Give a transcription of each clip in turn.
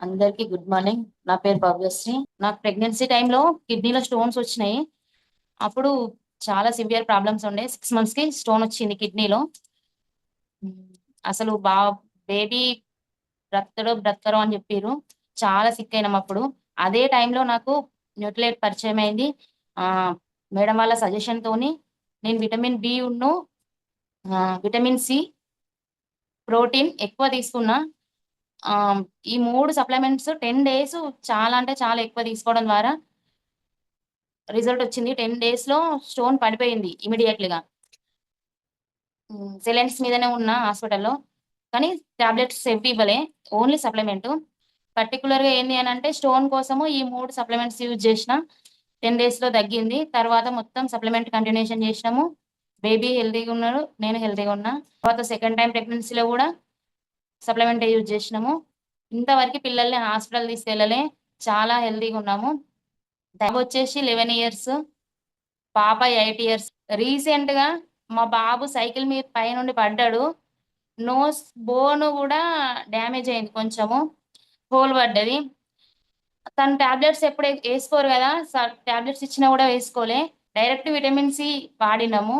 అందరికీ good morning. నా పేరు భవ్యశ్రీ. నాకు ప్రెగ్నెన్సీ టైంలో కిడ్నీలో స్టోన్స్ వచ్చినాయి. అప్పుడు చాలా సివియర్ ప్రాబ్లమ్స్ ఉండే. 6 మంత్స్‌కి స్టోన్ వచ్చింది కిడ్నీలో. హ్మ్. అసలు బేబీ బ్రతుకుతాడో, బ్రతకరో అని జెప్పిర్రు. చాలా సిక్ అయినాం అప్పుడు. అదే టైంలో నాకు న్యూట్రిలైట్ పరిచయమైంది. మేడం వాళ్ళ సజెషన్‌తోని నేను vitamin B vitamin C, protein ఎక్కువ తీసుకున్నా. ఆహ్, ఈ 3 సప్లిమెంట్స్ 10 డేస్ చాలా అంటే చాలా ఎక్కువ తీసుకోవడం ద్వారా రిజల్ట్ వచ్చింది. 10 డేస్‌లో స్టోన్ పడిపోయింది ఇమ్మీడియేట్‌లీగా. సెలైన్స్ మీదనే ఉన్నా హాస్పిటల్‌లో. కానీ టాబ్లెట్స్ ఇవ్వలే. Only supplement. పర్టిక్యులర్‌గా ఏంది అనంటే స్టోన్ కోసము ఈ 3 సప్లిమెంట్స్ యూజ్ చేసిన. 10 డేస్‌లో తగ్గింది. తర్వాత మొత్తం సప్లిమెంట్ కంటిన్యూషన్ చేసినాము. బేబీ హెల్తీగా ఉన్నాడు. నేను హెల్తీగా ఉన్నా. తర్వాత సెకండ్ టైమ్ ప్రెగ్నెన్సీలో గూడా సప్లిమెంటే యూజ్ చేసినాము. ఇంతవరకి పిల్లల్ని హాస్పిటల్ తీసుకెళ్ళలే. చాలా హెల్తీగా ఉన్నాము. బాబొచ్చేసి 11 ఇయర్స్. పాప 8 ఇయర్స్. రీసెంట్‌గా మా బాబు సైకిల్ మీద పైనుండి పడ్డాడు. నోస్ బోన్ గూడా డ్యామేజ్ అయింది కొంచెము. హోల్ పడ్డది. తను టాబ్లెట్స్ ఎప్పుడు ఏసుకోరు గదా! టాబ్లెట్స్ ఇచ్చినా గూడా వేసుకోలే. డైరెక్ట్ విటమిన్ సి వాడినాము.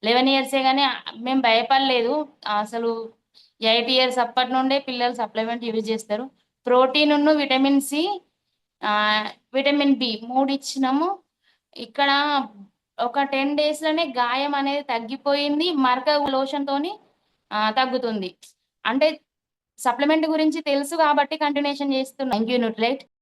11 ఇయర్సే గాని మేము భయపడలేదు. అసలు 8 ఇయర్స్ అప్పటి నుండే పిల్లలు సప్లిమెంట్ యూజ్ చేస్తారు. ప్రోటీనును, విటమిన్ సి, ఆహ్, విటమిన్ బి 3 ఇచ్చినాము. ఇక్కడ ఒక 10 డేస్‌లోనే గాయం అనేది తగ్గిపోయింది. మరక లోషన్‌తోని తగ్గుతుంది. అంటే సప్లిమెంట్ గురించి తెలుసు కాబట్టి కంటిన్యూషన్ చేస్తున్నా. Thank you Nutrilite.